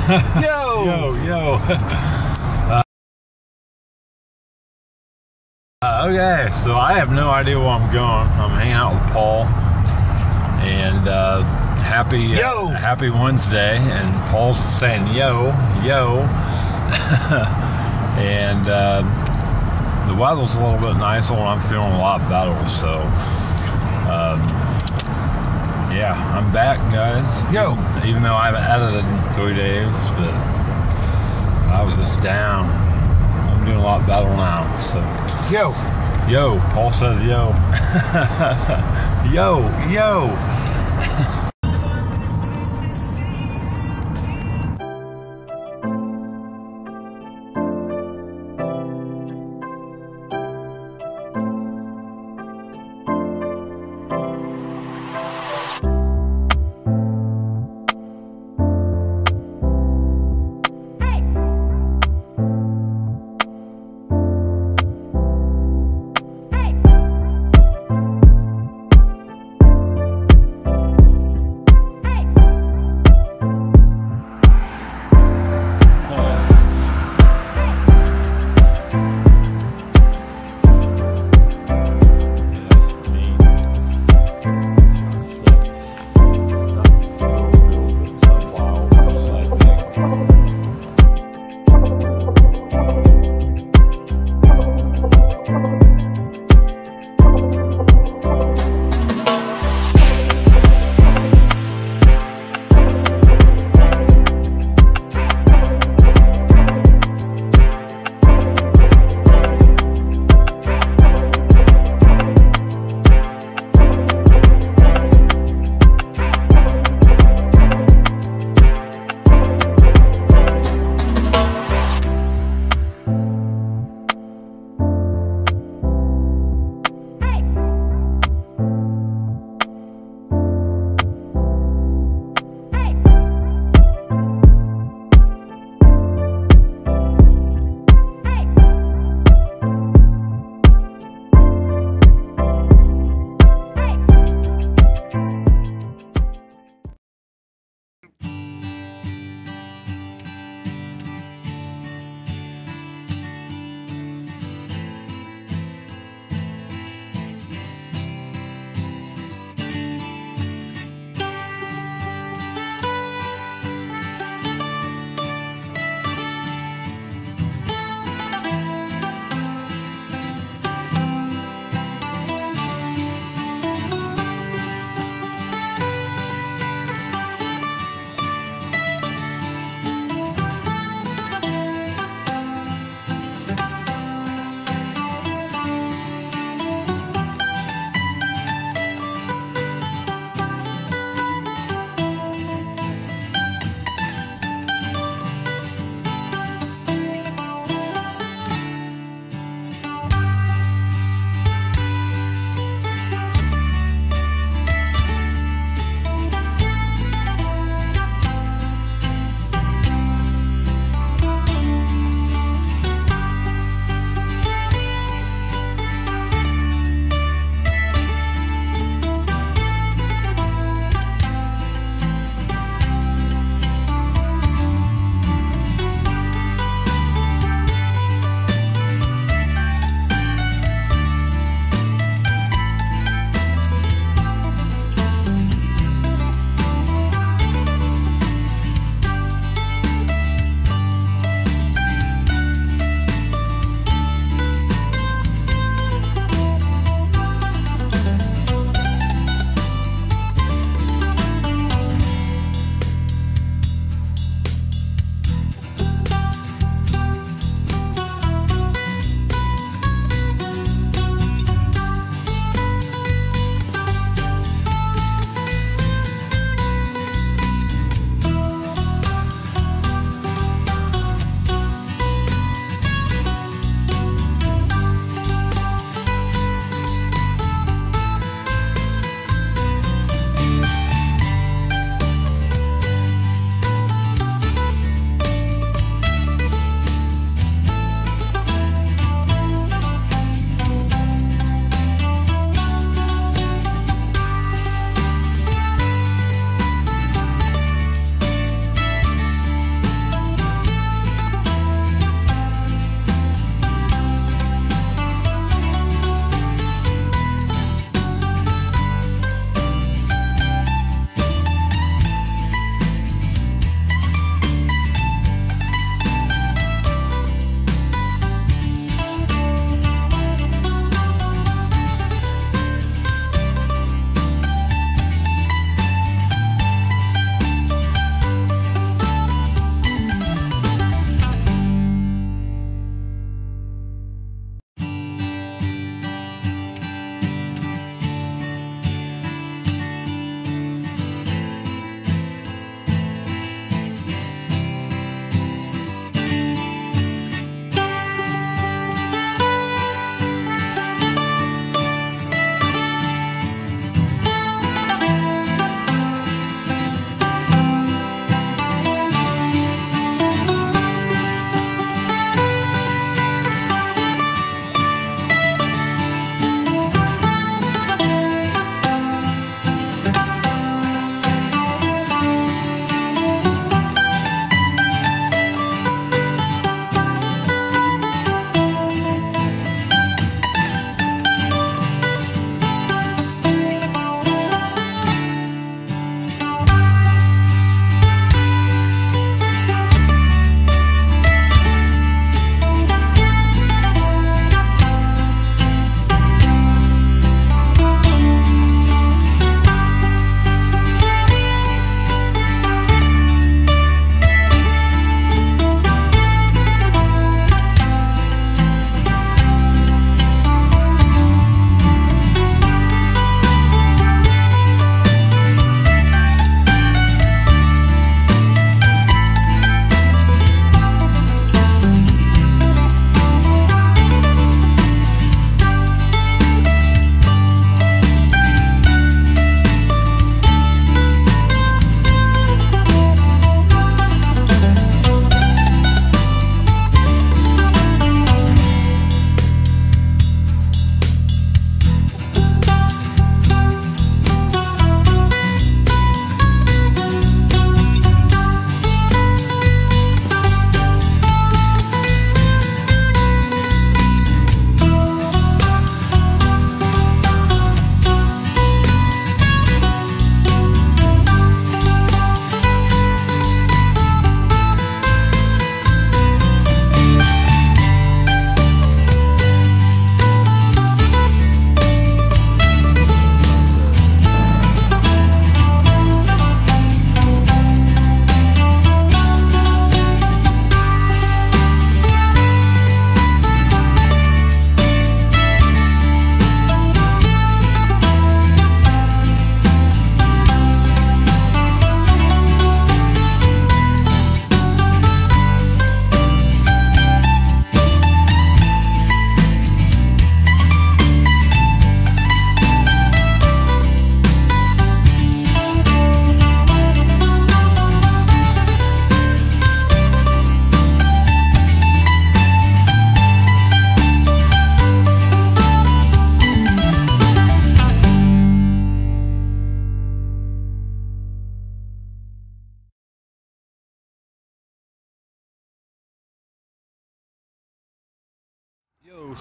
Yo! Yo! Okay, so I have no idea where I'm going. I'm hanging out with Paul, and happy Wednesday. And Paul's saying yo. And the weather's a little bit nicer, and I'm feeling a lot better. So, yeah, I'm back, guys. Yo! Even though I haven't edited in 3 days, but I was just down. I'm doing a lot better now. So, yo, Paul says yo. yo.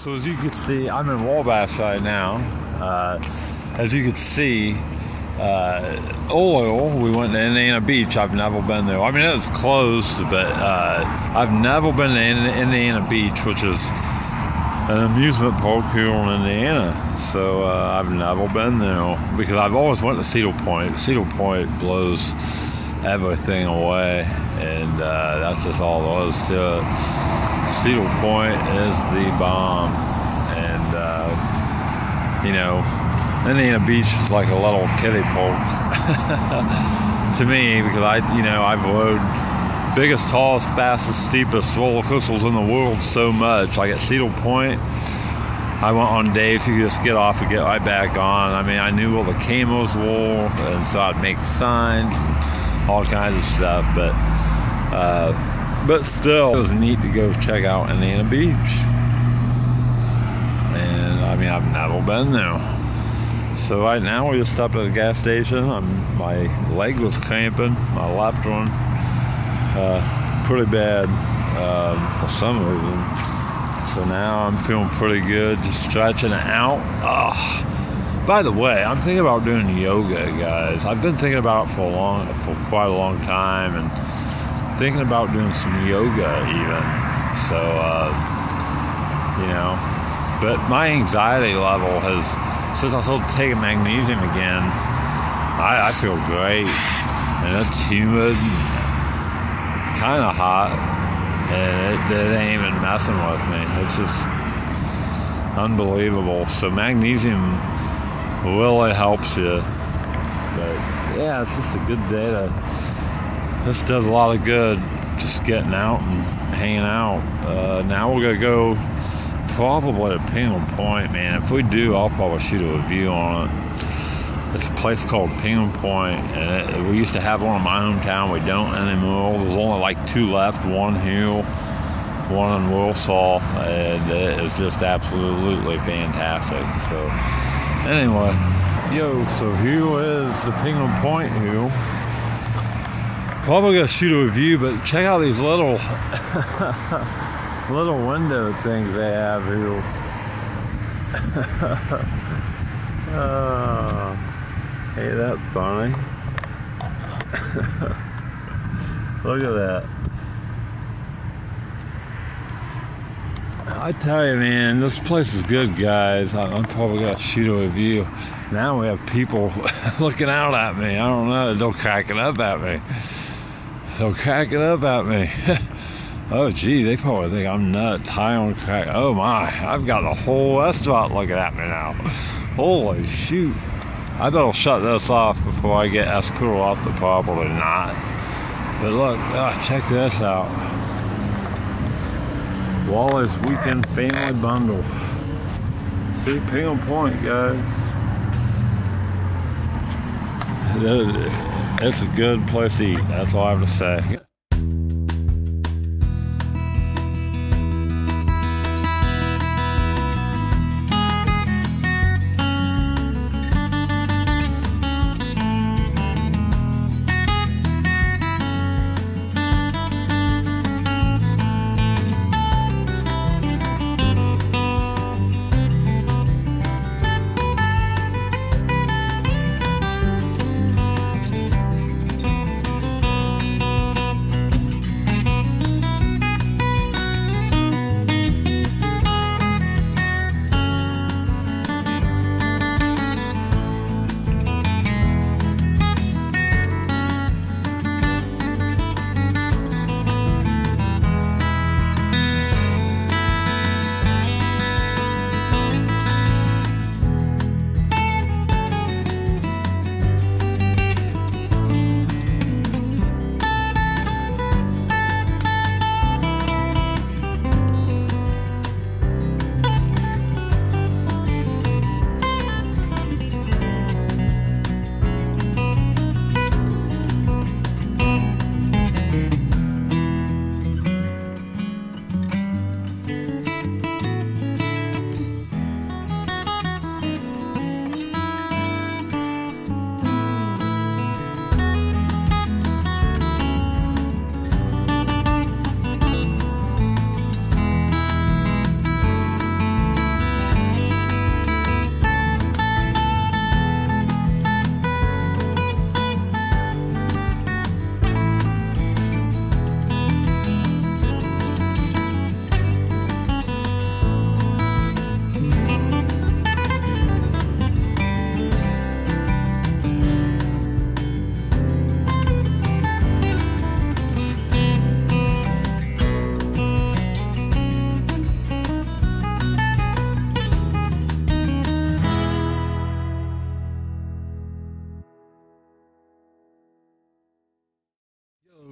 So as you can see, I'm in Wabash right now. As you can see, oil, we went to Indiana Beach. I've never been there. I mean, it was closed, but I've never been to Indiana Beach, which is an amusement park here in Indiana. So I've never been there because I've always went to Cedar Point. Cedar Point blows everything away, and that's just all there is to it. Cedar Point is the bomb, and you know, Indiana Beach is like a little kiddie park to me, because I've rode biggest, tallest, fastest, steepest roller coasters in the world so much. Like at Cedar Point, I went on days to just get off and get right back on. I mean, I knew where the camos were, and so I'd make signs, all kinds of stuff, but still, it was neat to go check out Indiana Beach. And I mean, I've never been there. So right now we just stopped at a gas station. My leg was cramping, my left one, pretty bad for some reason. So now I'm feeling pretty good, just stretching it out. By the way, I'm thinking about doing yoga, guys. I've been thinking about it for quite a long time, and thinking about doing some yoga even. So, but my anxiety level has, since I started taking magnesium again, I feel great. And it's humid, kind of hot, and it ain't even messing with me. It's just unbelievable. So magnesium really helps you. But yeah, it's just a good day to, this does a lot of good, just getting out and hanging out. Now we're going to go probably to Penguin Point, man. If we do, I'll probably shoot a review on it. It's a place called Penguin Point, and we used to have one in my hometown. We don't anymore. There's only like 2 left, one here, one in Warsaw, and it is just absolutely fantastic. So anyway, so here is the Penguin Point here. Probably gonna shoot a review, but check out these little little window things they have here. Hey, that's funny. Look at that. I tell you, man, this place is good, guys. I'm probably gonna shoot a review. Now we have people looking out at me. I don't know, they're cracking up at me. They're cracking up at me. Oh, gee, they probably think I'm nuts, high on crack. Oh, my. I've got the whole restaurant looking at me now. Holy shoot. I better shut this off before I get escorted off the property. Not. But look, check this out. Wally's Weekend Family Bundle. See, Penguin Point, guys. It's a good place to eat. That's all I have to say.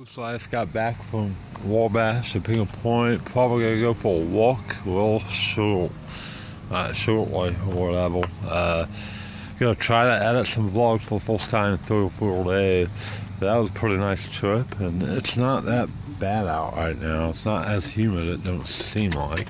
So I just got back from Wabash at Pingle Point. Probably gonna go for a walk, a little shortly or whatever. Gonna try to edit some vlogs for the first time in 3 or 4 days. That was a pretty nice trip, and it's not that bad out right now. It's not as humid, it don't seem like.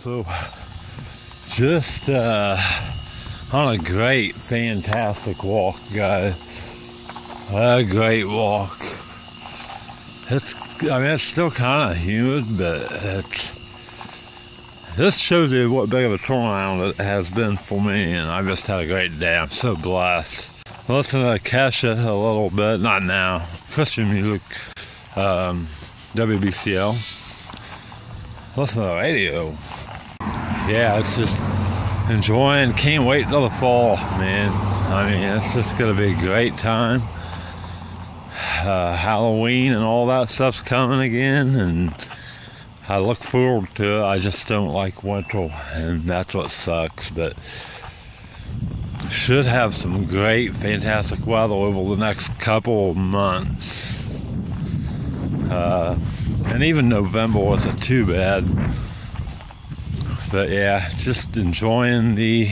So, just on a great, fantastic walk, guys. A great walk. It's still kind of humid, but this shows you what big of a turnaround it has been for me, and I just had a great day. I'm so blessed. I listened to Kesha a little bit, not now. Christian music, WBCL. Listen to the radio. Yeah, it's just enjoying. Can't wait till the fall, man. I mean, it's just gonna be a great time. Halloween and all that stuff's coming again, and I look forward to it. I just don't like winter, and that's what sucks. But should have some great, fantastic weather over the next couple of months. And even November wasn't too bad. But yeah, just enjoying the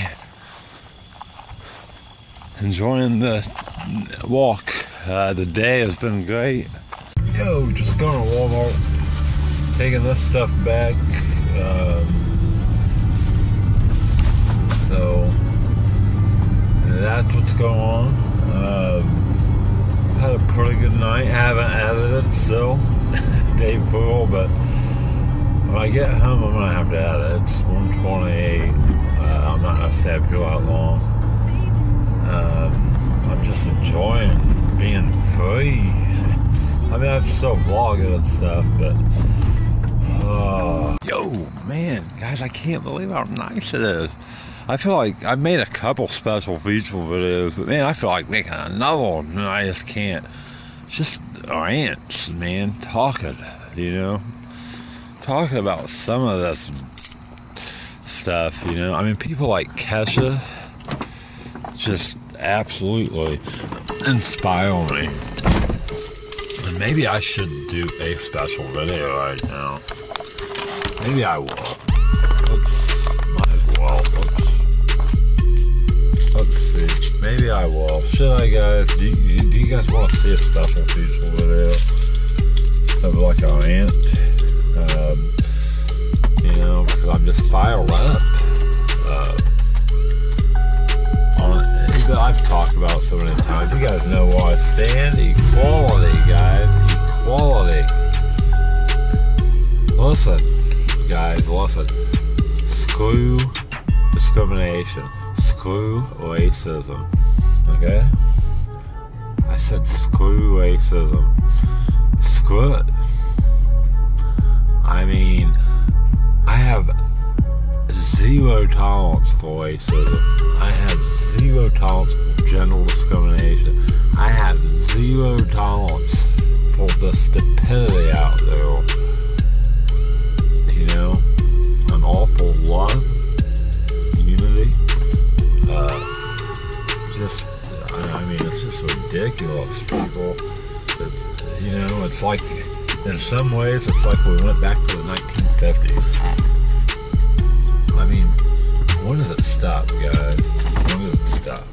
walk. The day has been great. Yo, just going to Walmart, taking this stuff back. So that's what's going on. Had a pretty good night. Haven't edited still, day 4, but when I get home, I'm gonna have to edit. It's 1:28. I'm not gonna stay up here that long. I'm just enjoying being free. I mean, I'm still vlogging and stuff, but yo, man, guys, I can't believe how nice it is. I feel like I made a couple special feature videos, but man, I feel like making another one, and I just can't. Just rants, man, talking, you know. Talking about some of this stuff, you know. I mean, people like Kesha just absolutely inspire me. And maybe I should do a special video right now. Maybe I will. Might as well. Let's see. Maybe I will. Should I, guys? Do you guys want to see a special feature video? of like a rant, you know, because I'm just fired up. I've talked about it so many times. You guys know where I stand. Equality, guys. Equality. Listen, guys, listen. Screw discrimination. Screw racism. Okay? I said screw racism. Screw it. I mean, I have zero tolerance for racism. I have zero tolerance for gender discrimination. I have zero tolerance for the stupidity out there. You know, I'm all for love, unity. I mean, it's just ridiculous, people. You know, it's like, in some ways, it's like we went back to the 1950s. I mean, when does it stop, guys? When does it stop?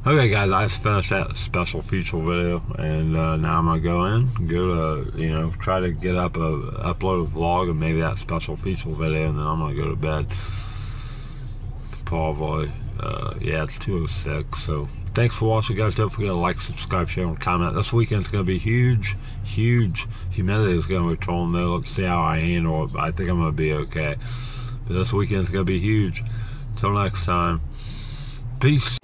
Okay, guys, I just finished that special feature video, and now I'm gonna go to, you know, try to get up upload a vlog and maybe that special feature video, and then I'm gonna go to bed. Probably, yeah, it's 2:06. So thanks for watching, guys. Don't forget to like, subscribe, share, and comment. This weekend's gonna be huge. Humidity is gonna return though. Let's see how I handle it. But I think I'm gonna be okay. But this weekend's gonna be huge. Till next time, peace.